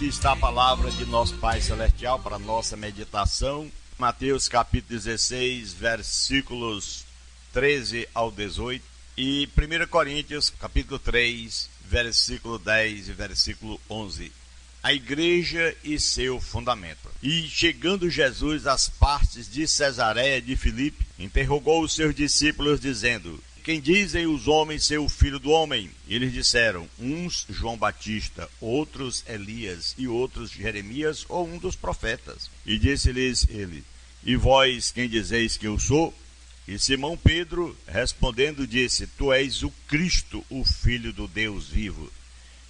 aqui está a palavra de nosso Pai Celestial para a nossa meditação. Mateus capítulo 16, versículos 13 ao 18. E 1 Coríntios capítulo 3, versículo 10 e versículo 11. A igreja e seu fundamento. E chegando Jesus às partes de Cesareia de Filipe, interrogou os seus discípulos, dizendo: Quem dizem os homens ser o filho do homem? E eles disseram: uns João Batista, outros Elias, e outros Jeremias ou um dos profetas. E disse-lhes ele: E vós quem dizeis que eu sou? E Simão Pedro respondendo disse: Tu és o Cristo, o Filho do Deus vivo.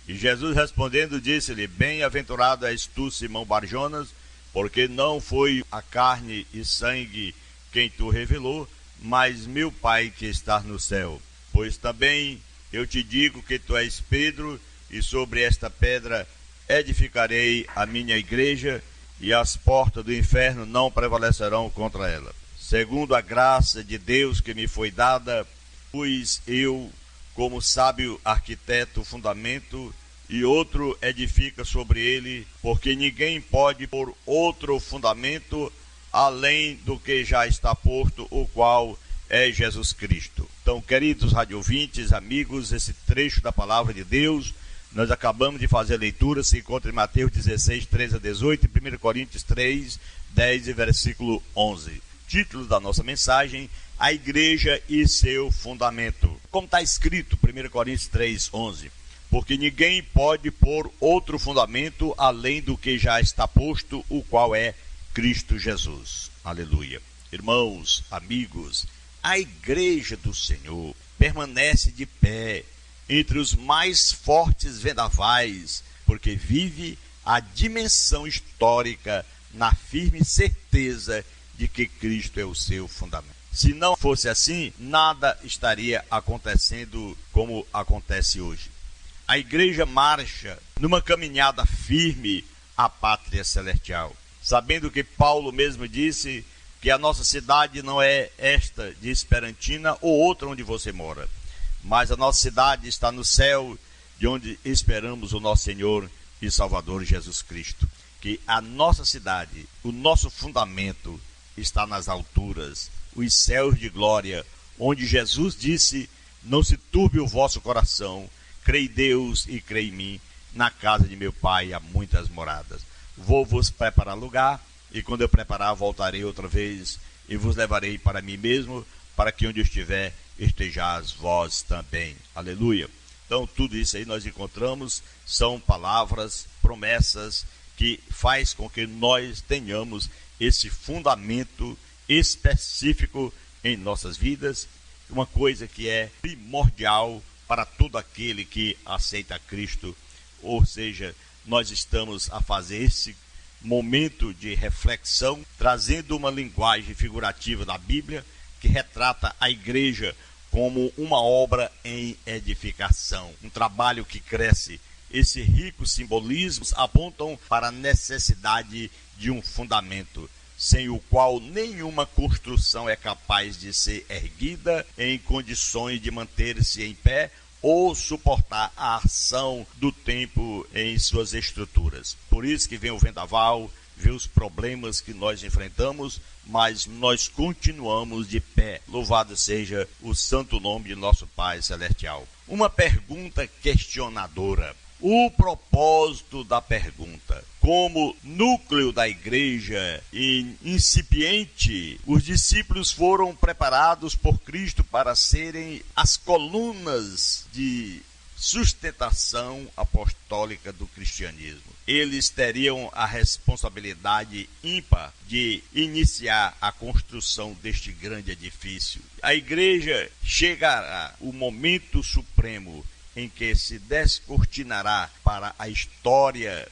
E Jesus respondendo disse-lhe: Bem-aventurado és tu, Simão Barjonas, porque não foi a carne e sangue quem tu revelou, mas meu Pai que está no céu. Pois também eu te digo que tu és Pedro, e sobre esta pedra edificarei a minha igreja, e as portas do inferno não prevalecerão contra ela. Segundo a graça de Deus que me foi dada, pus eu, como sábio arquiteto, o fundamento, e outro edifica sobre ele, porque ninguém pode pôr outro fundamento além do que já está posto, o qual é Jesus Cristo. Então, queridos radiovintes, amigos, esse trecho da palavra de Deus, nós acabamos de fazer a leitura, se encontra em Mateus 16, 13 a 18, e 1 Coríntios 3, 10 e versículo 11. Título da nossa mensagem: A igreja e seu fundamento. Como está escrito, 1 Coríntios 3, 11, porque ninguém pode pôr outro fundamento além do que já está posto, o qual é Cristo Jesus. Aleluia. Irmãos, amigos, a igreja do Senhor permanece de pé entre os mais fortes vendavais, porque vive a dimensão histórica na firme certeza de que Cristo é o seu fundamento. Se não fosse assim, nada estaria acontecendo como acontece hoje. A igreja marcha numa caminhada firme à pátria celestial, sabendo que Paulo mesmo disse que a nossa cidade não é esta de Esperantina ou outra onde você mora, mas a nossa cidade está no céu, de onde esperamos o nosso Senhor e Salvador Jesus Cristo. Que a nossa cidade, o nosso fundamento está nas alturas, os céus de glória, onde Jesus disse: Não se turbe o vosso coração, crei Deus e crei em mim, na casa de meu Pai há muitas moradas. Vou vos preparar lugar, e quando eu preparar, voltarei outra vez, e vos levarei para mim mesmo, para que onde eu estiver, estejais vós também. Aleluia. Então, tudo isso aí nós encontramos, são palavras, promessas, que faz com que nós tenhamos esse fundamento específico em nossas vidas, uma coisa que é primordial para todo aquele que aceita Cristo. Ou seja, nós estamos a fazer esse momento de reflexão, trazendo uma linguagem figurativa da Bíblia, que retrata a igreja como uma obra em edificação, um trabalho que cresce. Esses ricos simbolismos apontam para a necessidade de um fundamento, sem o qual nenhuma construção é capaz de ser erguida em condições de manter-se em pé ou suportar a ação do tempo em suas estruturas. Por isso que vem o vendaval, vem os problemas que nós enfrentamos, mas nós continuamos de pé. Louvado seja o santo nome de nosso Pai Celestial. Uma pergunta questionadora. O propósito da pergunta: como núcleo da igreja incipiente, os discípulos foram preparados por Cristo para serem as colunas de sustentação apostólica do cristianismo. Eles teriam a responsabilidade ímpar de iniciar a construção deste grande edifício. A igreja chegará o momento supremo em que se descortinará para a história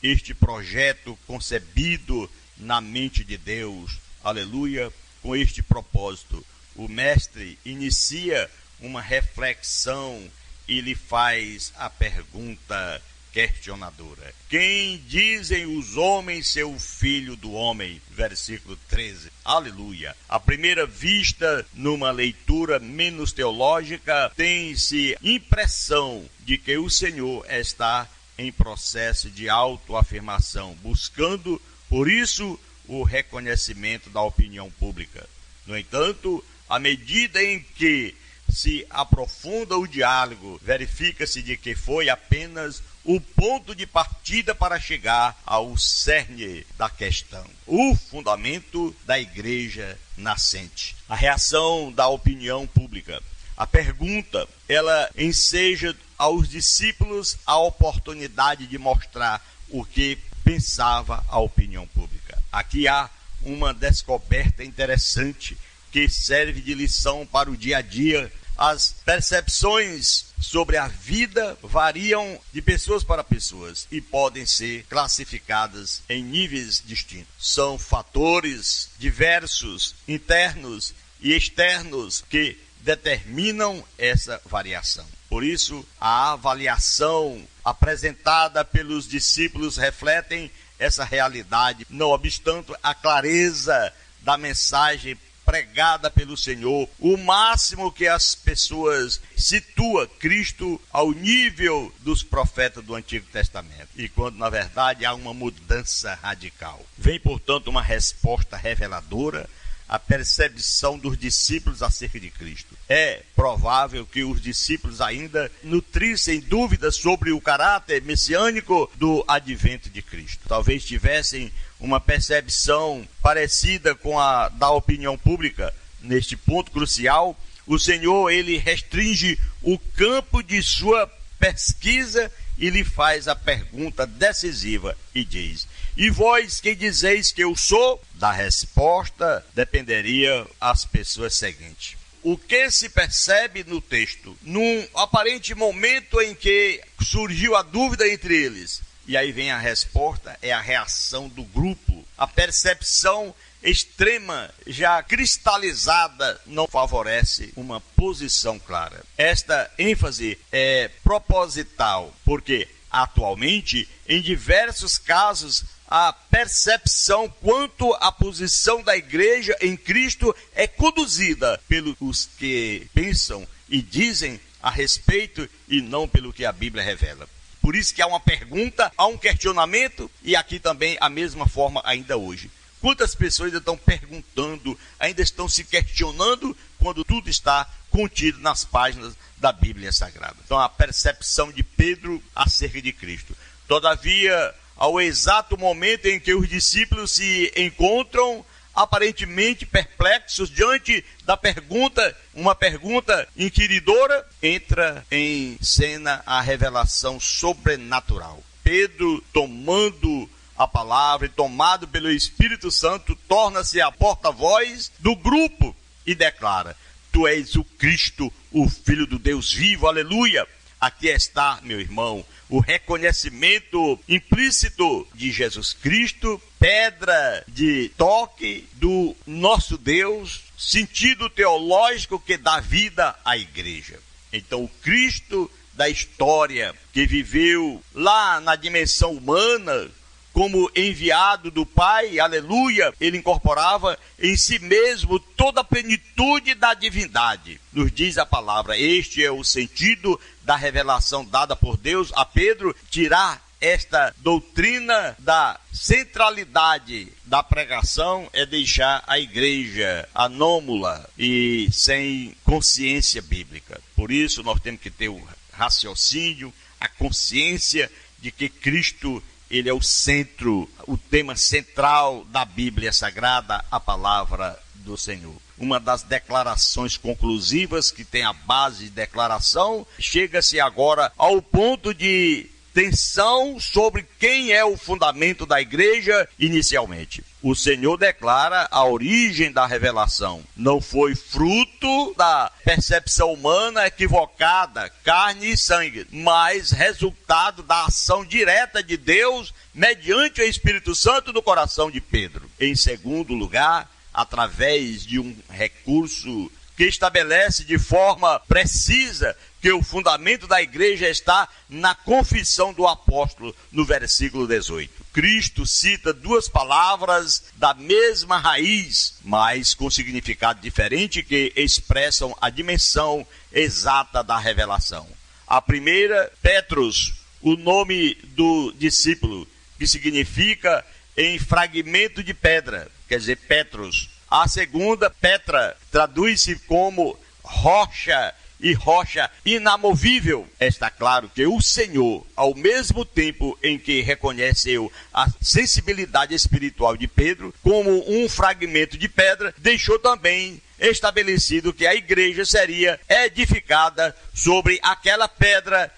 este projeto concebido na mente de Deus. Aleluia! Com este propósito, o mestre inicia uma reflexão e lhe faz a pergunta questionadora: quem dizem os homens ser o filho do homem? Versículo 13. Aleluia. À primeira vista, numa leitura menos teológica, tem-se impressão de que o Senhor está em processo de autoafirmação, buscando, por isso, o reconhecimento da opinião pública. No entanto, à medida em que se aprofunda o diálogo, verifica-se de que foi apenas o ponto de partida para chegar ao cerne da questão, o fundamento da igreja nascente. A reação da opinião pública. A pergunta, ela enseja aos discípulos a oportunidade de mostrar o que pensava a opinião pública. Aqui há uma descoberta interessante que serve de lição para o dia a dia. As percepções sobre a vida variam de pessoas para pessoas e podem ser classificadas em níveis distintos. São fatores diversos, internos e externos, que determinam essa variação. Por isso, a avaliação apresentada pelos discípulos refletem essa realidade. Não obstante a clareza da mensagem pregada pelo Senhor, o máximo que as pessoas situa Cristo ao nível dos profetas do Antigo Testamento, e quando na verdade há uma mudança radical. Vem, portanto, uma resposta reveladora à percepção dos discípulos acerca de Cristo. É provável que os discípulos ainda nutrissem dúvidas sobre o caráter messiânico do advento de Cristo. Talvez tivessem uma percepção parecida com a da opinião pública. Neste ponto crucial, o Senhor, ele restringe o campo de sua pesquisa e lhe faz a pergunta decisiva e diz: e vós quem dizeis que eu sou? Da resposta dependeria as pessoas seguintes. O que se percebe no texto? Num aparente momento em que surgiu a dúvida entre eles, e aí vem a resposta, é a reação do grupo. A percepção extrema, já cristalizada, não favorece uma posição clara. Esta ênfase é proposital, porque atualmente, em diversos casos, a percepção quanto à posição da igreja em Cristo é conduzida pelos que pensam e dizem a respeito e não pelo que a Bíblia revela. Por isso que há uma pergunta, há um questionamento, e aqui também a mesma forma ainda hoje. Quantas pessoas ainda estão perguntando, ainda estão se questionando, quando tudo está contido nas páginas da Bíblia Sagrada. Então, a percepção de Pedro acerca de Cristo. Todavia, ao exato momento em que os discípulos se encontram aparentemente perplexos diante da pergunta, uma pergunta inquiridora, entra em cena a revelação sobrenatural. Pedro, tomando a palavra e tomado pelo Espírito Santo, torna-se a porta-voz do grupo e declara: tu és o Cristo, o Filho do Deus vivo, aleluia. Aqui está, meu irmão, o reconhecimento implícito de Jesus Cristo, pedra de toque do nosso Deus, sentido teológico que dá vida à igreja. Então, o Cristo da história, que viveu lá na dimensão humana, como enviado do Pai, aleluia, ele incorporava em si mesmo toda a plenitude da divindade. Nos diz a palavra, este é o sentido da revelação dada por Deus a Pedro, tirar esta doutrina da centralidade da pregação é deixar a igreja anômala e sem consciência bíblica. Por isso nós temos que ter o raciocínio, a consciência de que Cristo, ele é o centro, o tema central da Bíblia Sagrada, a palavra do Senhor. Uma das declarações conclusivas que tem a base de declaração, chega-se agora ao ponto de tensão sobre quem é o fundamento da igreja inicialmente. O Senhor declara a origem da revelação. Não foi fruto da percepção humana equivocada, carne e sangue, mas resultado da ação direta de Deus mediante o Espírito Santo no coração de Pedro. Em segundo lugar, através de um recurso que estabelece de forma precisa que o fundamento da igreja está na confissão do apóstolo, no versículo 18. Cristo cita duas palavras da mesma raiz, mas com significado diferente, que expressam a dimensão exata da revelação. A primeira, Petros, o nome do discípulo, que significa em fragmento de pedra, quer dizer, Petros. A segunda, Petra, traduz-se como rocha, e rocha inamovível. Está claro que o Senhor, ao mesmo tempo em que reconheceu a sensibilidade espiritual de Pedro como um fragmento de pedra, deixou também estabelecido que a igreja seria edificada sobre aquela pedra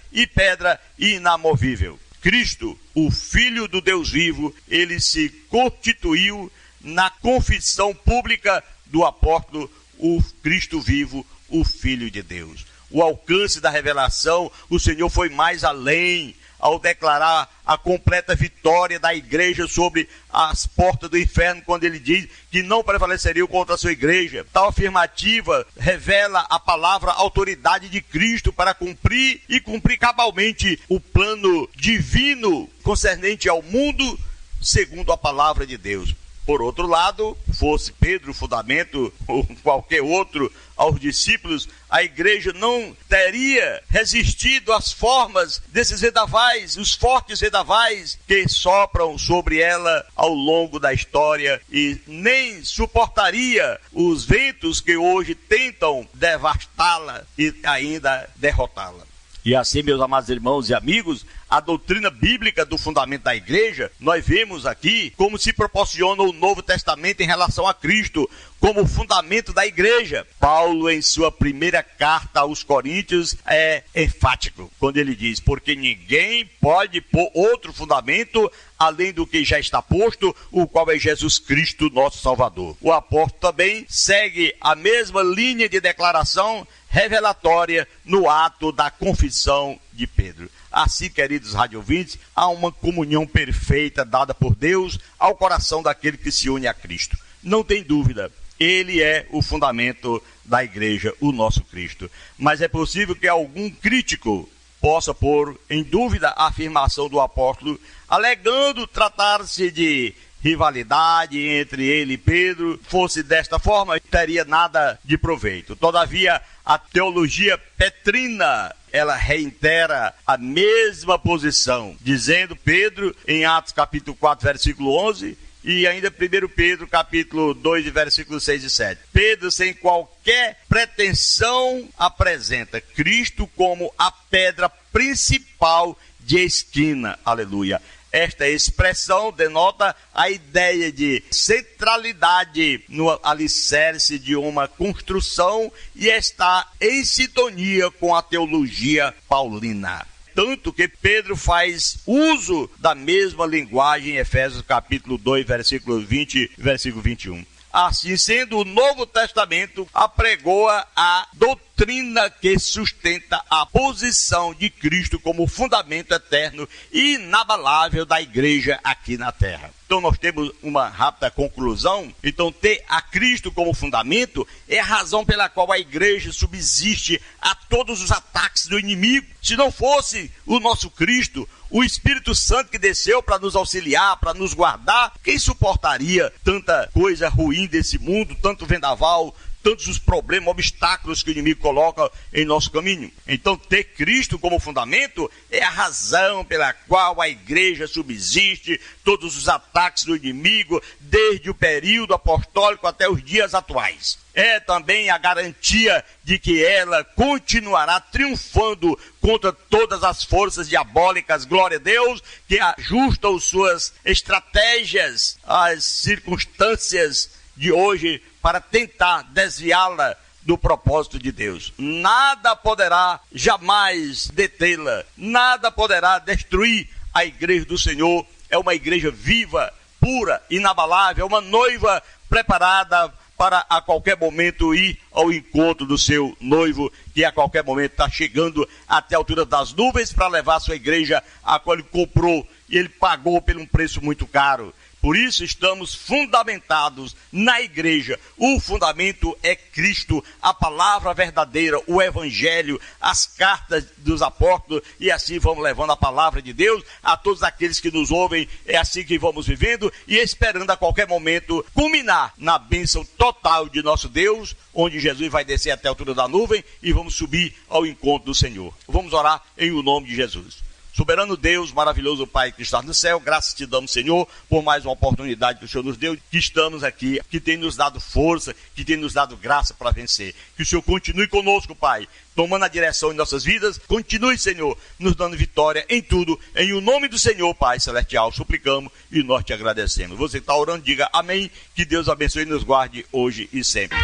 inamovível. Cristo, o Filho do Deus vivo, ele se constituiu na confissão pública do apóstolo, o Cristo vivo, o Filho de Deus. O alcance da revelação, o Senhor foi mais além ao declarar a completa vitória da igreja sobre as portas do inferno, quando ele diz que não prevaleceriam contra a sua igreja. Tal afirmativa revela a palavra autoridade de Cristo para cumprir e cumprir cabalmente o plano divino concernente ao mundo segundo a palavra de Deus. Por outro lado, fosse Pedro o fundamento ou qualquer outro aos discípulos, a igreja não teria resistido às formas desses vendavais, os fortes vendavais que sopram sobre ela ao longo da história, e nem suportaria os ventos que hoje tentam devastá-la e ainda derrotá-la. E assim, meus amados irmãos e amigos, a doutrina bíblica do fundamento da igreja, nós vemos aqui como se proporciona o Novo Testamento em relação a Cristo, como fundamento da igreja. Paulo, em sua primeira carta aos Coríntios, é enfático, quando ele diz: porque ninguém pode pôr outro fundamento além do que já está posto, o qual é Jesus Cristo, nosso Salvador. O apóstolo também segue a mesma linha de declaração revelatória no ato da confissão de Pedro. Assim, queridos radiovintes, há uma comunhão perfeita dada por Deus ao coração daquele que se une a Cristo. Não tem dúvida, ele é o fundamento da igreja, o nosso Cristo. Mas é possível que algum crítico possa pôr em dúvida a afirmação do apóstolo, alegando tratar-se de rivalidade entre ele e Pedro. Fosse desta forma, teria nada de proveito. Todavia, a teologia petrina, ela reitera a mesma posição, dizendo Pedro, em Atos capítulo 4, versículo 11, e ainda 1 Pedro capítulo 2, versículos 6 e 7. Pedro, sem qualquer pretensão, apresenta Cristo como a pedra principal de esquina. Aleluia. Esta expressão denota a ideia de centralidade no alicerce de uma construção e está em sintonia com a teologia paulina. Tanto que Pedro faz uso da mesma linguagem em Efésios capítulo 2, versículo 20 e versículo 21. Assim sendo, o Novo Testamento apregoa a doutrina que sustenta a posição de Cristo como fundamento eterno e inabalável da igreja aqui na terra. Então nós temos uma rápida conclusão. Então ter a Cristo como fundamento é a razão pela qual a igreja subsiste a todos os ataques do inimigo. Se não fosse o nosso Cristo, o Espírito Santo que desceu para nos auxiliar, para nos guardar, quem suportaria tanta coisa ruim desse mundo, tanto vendaval, tantos os problemas, obstáculos que o inimigo coloca em nosso caminho? Então, ter Cristo como fundamento é a razão pela qual a igreja subsiste todos os ataques do inimigo, desde o período apostólico até os dias atuais. É também a garantia de que ela continuará triunfando contra todas as forças diabólicas, glória a Deus, que ajustam suas estratégias às circunstâncias de hoje para tentar desviá-la do propósito de Deus. Nada poderá jamais detê-la, nada poderá destruir a igreja do Senhor. É uma igreja viva, pura, inabalável, é uma noiva preparada para a qualquer momento ir ao encontro do seu noivo, que a qualquer momento está chegando até a altura das nuvens para levar a sua igreja, a qual ele comprou e ele pagou por um preço muito caro. Por isso estamos fundamentados na igreja. O fundamento é Cristo, a palavra verdadeira, o evangelho, as cartas dos apóstolos, e assim vamos levando a palavra de Deus a todos aqueles que nos ouvem. É assim que vamos vivendo e esperando a qualquer momento culminar na bênção total de nosso Deus, onde Jesus vai descer até a altura da nuvem e vamos subir ao encontro do Senhor. Vamos orar em o nome de Jesus. Soberano Deus, maravilhoso Pai que está no céu, graças te damos, Senhor, por mais uma oportunidade que o Senhor nos deu, que estamos aqui, que tem nos dado força, que tem nos dado graça para vencer. Que o Senhor continue conosco, Pai, tomando a direção em nossas vidas. Continue, Senhor, nos dando vitória em tudo. Em o nome do Senhor, Pai Celestial, suplicamos e nós te agradecemos. Você que está orando, diga amém. Que Deus abençoe e nos guarde hoje e sempre.